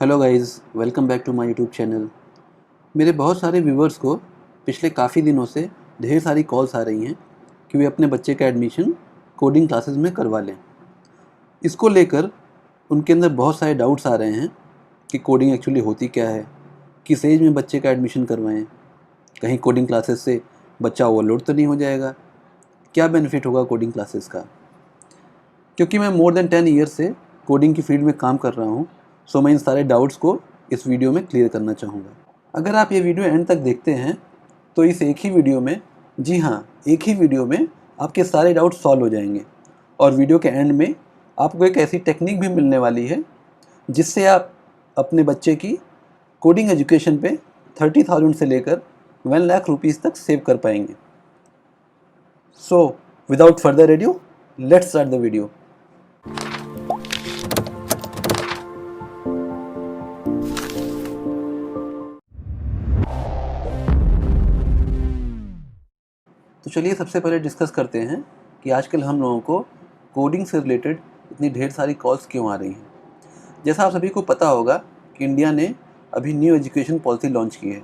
Hello guys, welcome back to my YouTube channel. मेरे बहुत सारे व्यूवर्स को पिछले काफ़ी दिनों से ढेर सारी कॉल्स आ रही हैं कि वे अपने बच्चे का एडमिशन कोडिंग क्लासेस में करवा लें। इसको लेकर उनके अंदर बहुत सारे डाउट्स आ रहे हैं कि कोडिंग एक्चुअली होती क्या है, किस एज में बच्चे का एडमिशन करवाएं, कहीं कोडिंग क्लासेस से बच्चा ओवरलोड तो नहीं हो जाएगा, क्या बेनिफिट होगा कोडिंग क्लासेस का। क्योंकि मैं मोर देन 10 ईयर्स से कोडिंग की फील्ड में काम कर रहा हूँ, सो मैं इन सारे डाउट्स को इस वीडियो में क्लियर करना चाहूँगा। अगर आप ये वीडियो एंड तक देखते हैं तो इस एक ही वीडियो में, जी हाँ, एक ही वीडियो में आपके सारे डाउट सॉल्व हो जाएंगे और वीडियो के एंड में आपको एक ऐसी टेक्निक भी मिलने वाली है जिससे आप अपने बच्चे की कोडिंग एजुकेशन पे 30,000 से लेकर 1 लाख रुपीज़ तक सेव कर पाएंगे। So without further edu, let's start the video. तो चलिए सबसे पहले डिस्कस करते हैं कि आजकल हम लोगों को कोडिंग से रिलेटेड इतनी ढेर सारी कॉल्स क्यों आ रही हैं। जैसा आप सभी को पता होगा कि इंडिया ने अभी न्यू एजुकेशन पॉलिसी लॉन्च की है,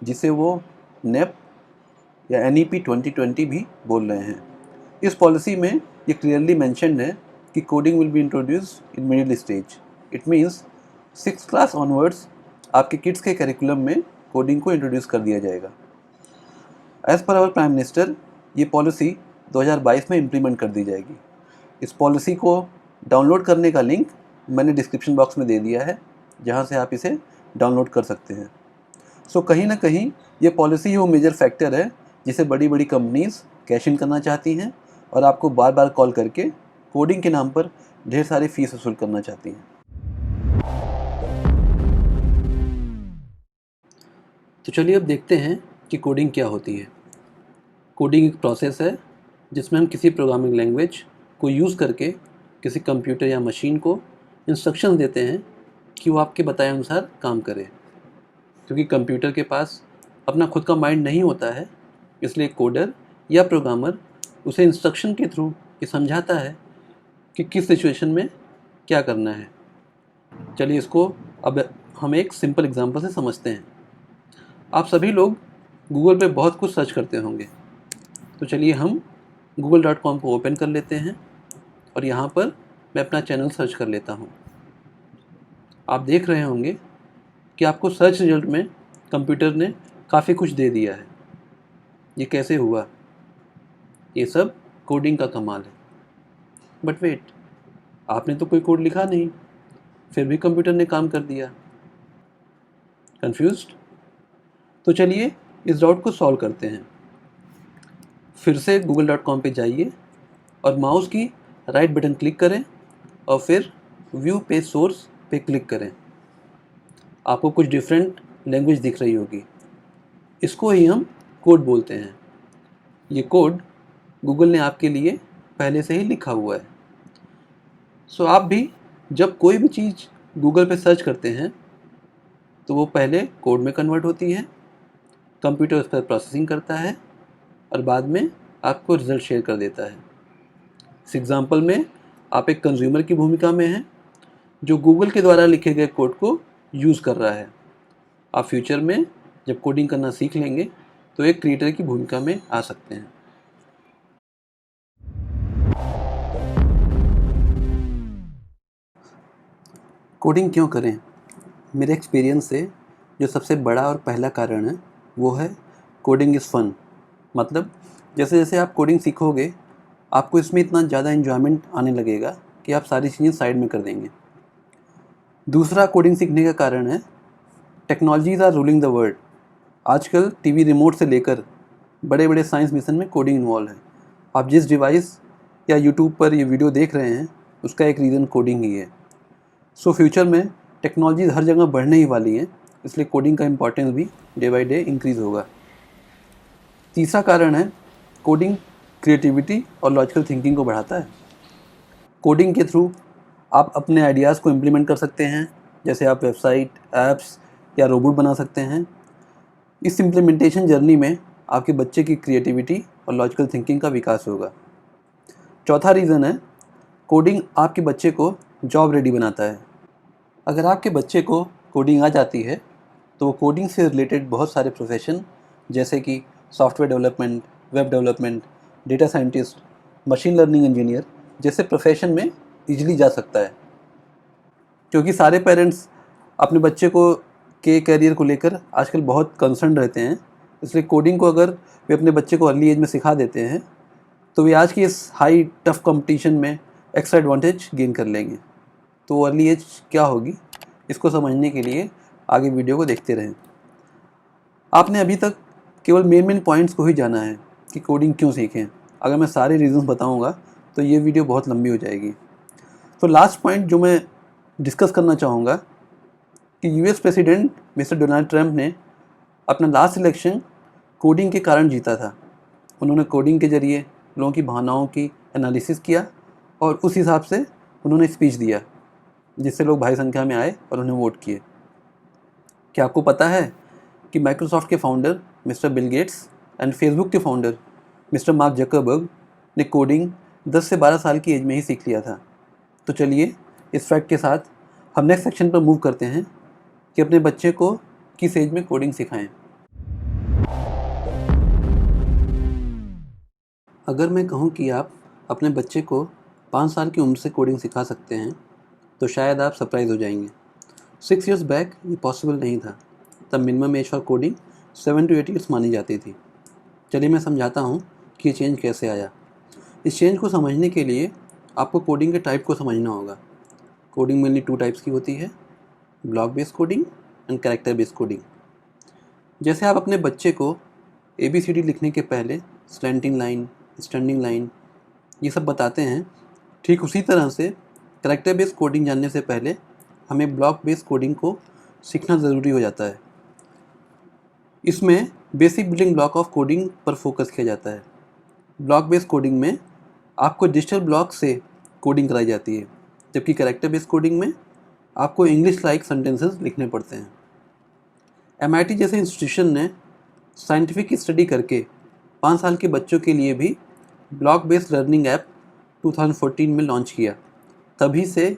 जिसे वो नेप या NEP 2020 भी बोल रहे हैं। इस पॉलिसी में ये क्लियरली मेंशन्ड है कि coding will be introduced in middle stage. It means 6th class onwards आपके किड्स के करिकुलम में कोडिंग को इंट्रोड्यूस कर दिया जाएगा। As per hour prime minister, ये पॉलिसी 2022 में इम्प्लीमेंट कर दी जाएगी। इस पॉलिसी को डाउनलोड करने का लिंक मैंने डिस्क्रिप्शन बॉक्स में दे दिया है, जहाँ से आप इसे डाउनलोड कर सकते हैं। सो कहीं ना कहीं ये पॉलिसी ही वो मेजर फैक्टर है जिसे बड़ी बड़ी कंपनीज़ कैश इन करना चाहती हैं और आपको बार बार कॉल करके कोडिंग के नाम पर ढेर सारी फीस वसूल करना चाहती हैं। तो चलिए अब देखते हैं कि कोडिंग क्या होती है। कोडिंग एक प्रोसेस है जिसमें हम किसी प्रोग्रामिंग लैंग्वेज को यूज़ करके किसी कंप्यूटर या मशीन को इंस्ट्रक्शन देते हैं कि वो आपके बताए अनुसार काम करे। क्योंकि कंप्यूटर के पास अपना खुद का माइंड नहीं होता है, इसलिए कोडर या प्रोग्रामर उसे इंस्ट्रक्शन के थ्रू ये समझाता है कि किस सिचुएशन में क्या करना है। चलिए इसको अब हम एक सिंपल एग्जांपल से समझते हैं। आप सभी लोग गूगल पे बहुत कुछ सर्च करते होंगे, तो चलिए हम google.com को ओपन कर लेते हैं और यहाँ पर मैं अपना चैनल सर्च कर लेता हूँ। आप देख रहे होंगे कि आपको सर्च रिजल्ट में कंप्यूटर ने काफ़ी कुछ दे दिया है। ये कैसे हुआ? ये सब कोडिंग का कमाल है। बट वेट, आपने तो कोई कोड लिखा नहीं, फिर भी कंप्यूटर ने काम कर दिया। कंफ्यूज्ड? तो चलिए इस डाउट को सॉल्व करते हैं। फिर से google.com पे जाइए और माउस की राइट बटन क्लिक करें और फिर व्यू पेज सोर्स पे क्लिक करें। आपको कुछ डिफरेंट लैंग्वेज दिख रही होगी, इसको ही हम कोड बोलते हैं। ये कोड गूगल ने आपके लिए पहले से ही लिखा हुआ है। सो आप भी जब कोई भी चीज़ गूगल पे सर्च करते हैं तो वो पहले कोड में कन्वर्ट होती है, कंप्यूटर उस पर प्रोसेसिंग करता है और बाद में आपको रिज़ल्ट शेयर कर देता है। इस एग्ज़ाम्पल में आप एक कंज्यूमर की भूमिका में हैं जो गूगल के द्वारा लिखे गए कोड को यूज़ कर रहा है। आप फ्यूचर में जब कोडिंग करना सीख लेंगे तो एक क्रिएटर की भूमिका में आ सकते हैं। कोडिंग क्यों करें? मेरे एक्सपीरियंस से जो सबसे बड़ा और पहला कारण है वो है कोडिंग इज़ फन। मतलब जैसे जैसे आप कोडिंग सीखोगे आपको इसमें इतना ज़्यादा एन्जॉयमेंट आने लगेगा कि आप सारी चीज़ें साइड में कर देंगे। दूसरा कोडिंग सीखने का कारण है technologies are ruling the world. आजकल टीवी रिमोट से लेकर बड़े बड़े साइंस मिशन में कोडिंग इन्वॉल्व है। आप जिस डिवाइस या यूट्यूब पर ये वीडियो देख रहे हैं उसका एक रीज़न कोडिंग ही है। सो फ्यूचर में टेक्नोलॉजीज़ हर जगह बढ़ने ही वाली हैं, इसलिए कोडिंग का इम्पोर्टेंस भी डे बाई डे इंक्रीज़ होगा। तीसरा कारण है कोडिंग क्रिएटिविटी और लॉजिकल थिंकिंग को बढ़ाता है। कोडिंग के थ्रू आप अपने आइडियाज़ को इम्प्लीमेंट कर सकते हैं, जैसे आप वेबसाइट, ऐप्स या रोबोट बना सकते हैं। इस इम्प्लीमेंटेशन जर्नी में आपके बच्चे की क्रिएटिविटी और लॉजिकल थिंकिंग का विकास होगा। चौथा रीज़न है कोडिंग आपके बच्चे को जॉब रेडी बनाता है। अगर आपके बच्चे को कोडिंग आ जाती है तो वो कोडिंग से रिलेटेड बहुत सारे प्रोफेशन जैसे कि software development, web development, data scientist, machine learning engineer जैसे प्रोफेशन में इजीली जा सकता है। क्योंकि सारे पेरेंट्स अपने बच्चे को के करियर को लेकर आजकल बहुत कंसर्न रहते हैं, इसलिए कोडिंग को अगर वे अपने बच्चे को अर्ली एज में सिखा देते हैं तो वे आज की इस हाई टफ कंपटीशन में एक्स्ट्रा एडवांटेज गेन कर लेंगे। तो अर्ली एज क्या होगी, इसको समझने के लिए आगे वीडियो को देखते रहें। आपने अभी तक केवल मेन पॉइंट्स को ही जाना है कि कोडिंग क्यों सीखें। अगर मैं सारे रीजंस बताऊंगा तो ये वीडियो बहुत लंबी हो जाएगी। तो लास्ट पॉइंट जो मैं डिस्कस करना चाहूँगा कि US president mister Donald Trump ने अपना लास्ट इलेक्शन कोडिंग के कारण जीता था। उन्होंने कोडिंग के ज़रिए लोगों की भावनाओं की एनालिसिस किया और उस हिसाब से उन्होंने स्पीच दिया, जिससे लोग भारी संख्या में आए और उन्हें वोट किए। क्या आपको पता है कि माइक्रोसॉफ्ट के founder mister Bill Gates and Facebook के फाउंडर मिस्टर मार्क जकरबर्ग ने कोडिंग 10 से 12 साल की एज में ही सीख लिया था। तो चलिए इस फैक्ट के साथ हम नेक्स्ट सेक्शन पर मूव करते हैं कि अपने बच्चे को किस एज में कोडिंग सिखाएं। अगर मैं कहूं कि आप अपने बच्चे को 5 साल की उम्र से कोडिंग सिखा सकते हैं तो शायद आप सरप्राइज हो जाएंगे। 6 years बैक ये पॉसिबल नहीं था। तब minimum age for coding 7 to 8 years मानी जाती थी। चलिए मैं समझाता हूँ कि ये चेंज कैसे आया। इस चेंज को समझने के लिए आपको कोडिंग के टाइप को समझना होगा। कोडिंग मेनली 2 टाइप्स की होती है, block based coding and character based coding. जैसे आप अपने बच्चे को ABCD लिखने के पहले स्लैंटिंग लाइन, स्टैंडिंग लाइन ये सब बताते हैं, ठीक उसी तरह से कैरेक्टर बेस्ड कोडिंग जानने से पहले हमें ब्लॉक बेस्ड कोडिंग को सीखना ज़रूरी हो जाता है। इसमें basic building block of coding पर फोकस किया जाता है। ब्लॉक बेस्ड कोडिंग में आपको डिजिटल ब्लॉक से कोडिंग कराई जाती है, जबकि कैरेक्टर बेस्ड कोडिंग में आपको इंग्लिश लाइक सेंटेंसेस लिखने पड़ते हैं। MIT जैसे इंस्टीट्यूशन ने साइंटिफिक स्टडी करके 5 साल के बच्चों के लिए भी ब्लॉक बेस्ड लर्निंग ऐप 2014 में लॉन्च किया। तभी से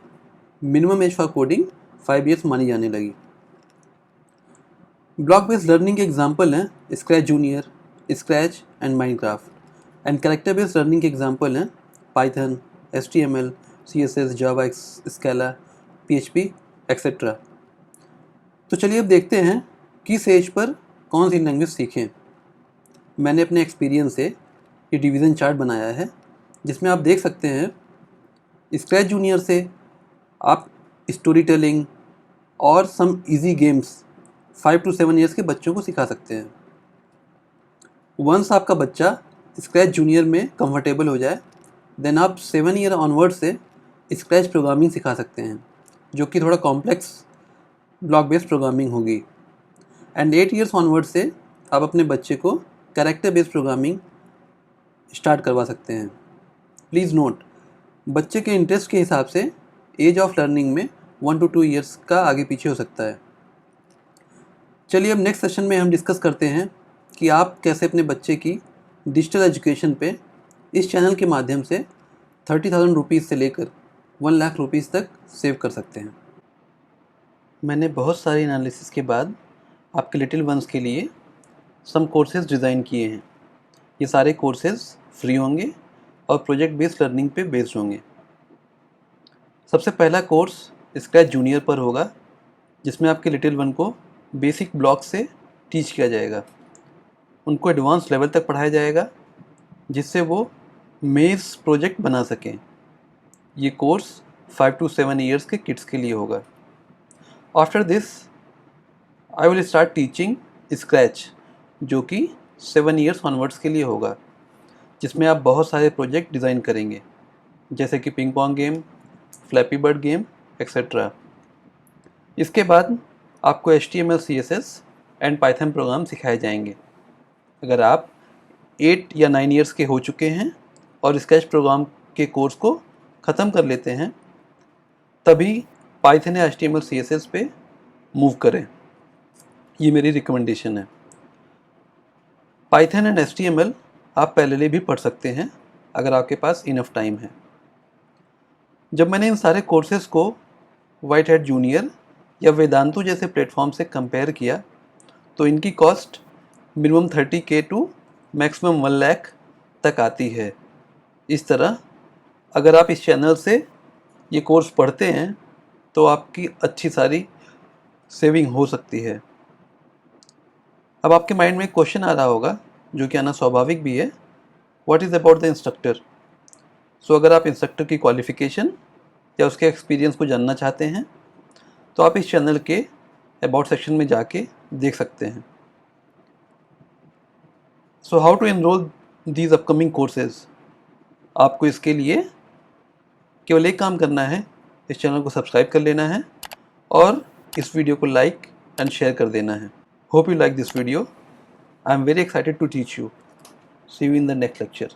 minimum age for coding 5 years मानी जाने लगी। ब्लॉक बेस्ड लर्निंग के एग्जाम्पल हैं scratch junior, scratch and Minecraft. And character based learning के एग्जाम्पल हैं पाइथन, HTML, CSS, जावा, स्केला, PHP एक्सेट्रा। तो चलिए अब देखते हैं किस एज पर कौन सी लैंग्वेज सीखें। मैंने अपने एक्सपीरियंस से ये डिवीज़न चार्ट बनाया है, जिसमें आप देख सकते हैं स्क्रैच जूनियर से आप स्टोरी टेलिंग और सम इजी गेम्स 5 to 7 years के बच्चों को सिखा सकते हैं। वंस आपका बच्चा स्क्रैच जूनियर में कंफर्टेबल हो जाए, देन आप 7 year ऑनवर्ड से स्क्रैच प्रोग्रामिंग सिखा सकते हैं, जो कि थोड़ा कॉम्प्लेक्स ब्लॉक बेस्ड प्रोग्रामिंग होगी। एंड 8 years ऑनवर्ड से आप अपने बच्चे को कैरेक्टर बेस्ड प्रोग्रामिंग स्टार्ट करवा सकते हैं। प्लीज़ नोट, बच्चे के इंटरेस्ट के हिसाब से एज ऑफ लर्निंग में 1 to 2 years का आगे पीछे हो सकता है। चलिए अब नेक्स्ट सेशन में हम डिस्कस करते हैं कि आप कैसे अपने बच्चे की डिजिटल एजुकेशन पे इस चैनल के माध्यम से 30,000 रुपीज़ से लेकर 1 लाख रुपीज़ तक सेव कर सकते हैं। मैंने बहुत सारे एनालिसिस के बाद आपके लिटिल वंस के लिए सम कोर्सेज डिज़ाइन किए हैं। ये सारे कोर्सेज फ्री होंगे और प्रोजेक्ट बेस्ड लर्निंग पे बेस्ड होंगे। सबसे पहला कोर्स स्क्रैच जूनियर पर होगा, जिसमें आपके लिटिल वन को बेसिक ब्लॉक से टीच किया जाएगा। उनको एडवांस लेवल तक पढ़ाया जाएगा, जिससे वो मेज़ प्रोजेक्ट बना सकें। ये कोर्स 5 to 7 years के किड्स के लिए होगा। After this I will start teaching scratch, जो कि 7 years ऑनवर्ड्स के लिए होगा, जिसमें आप बहुत सारे प्रोजेक्ट डिज़ाइन करेंगे, जैसे कि ping pong game, flappy bird game etcetera. इसके बाद आपको HTML, CSS and Python programme सिखाए जाएंगे। अगर आप 8 या 9 years के हो चुके हैं और स्केच प्रोग्राम के कोर्स को ख़त्म कर लेते हैं, तभी पाइथन या HTML, CSS पे मूव करें। ये मेरी रिकमेंडेशन है। पाइथन एंड HTML आप पहले भी पढ़ सकते हैं अगर आपके पास इनफ टाइम है। जब मैंने इन सारे कोर्सेज़ को व्हाइट हैट जूनियर या वेदांतु जैसे प्लेटफॉर्म से कंपेयर किया तो इनकी cost minimum 30K to maximum 1 lakh तक आती है। इस तरह अगर आप इस चैनल से ये कोर्स पढ़ते हैं तो आपकी अच्छी सारी सेविंग हो सकती है। अब आपके माइंड में एक क्वेश्चन आ रहा होगा जो कि आना स्वाभाविक भी है, what is about the instructor. So अगर आप इंस्ट्रक्टर की क्वालिफ़िकेशन या उसके एक्सपीरियंस को जानना चाहते हैं तो आप इस चैनल के अबाउट सेक्शन में जाके देख सकते हैं। So how to enrol these upcoming courses. आपको इसके लिए केवल एक काम करना है, इस चैनल को सब्सक्राइब कर लेना है और इस वीडियो को लाइक एंड शेयर कर देना है। Hope you like this video. I am very excited to teach you. See you in the next lecture.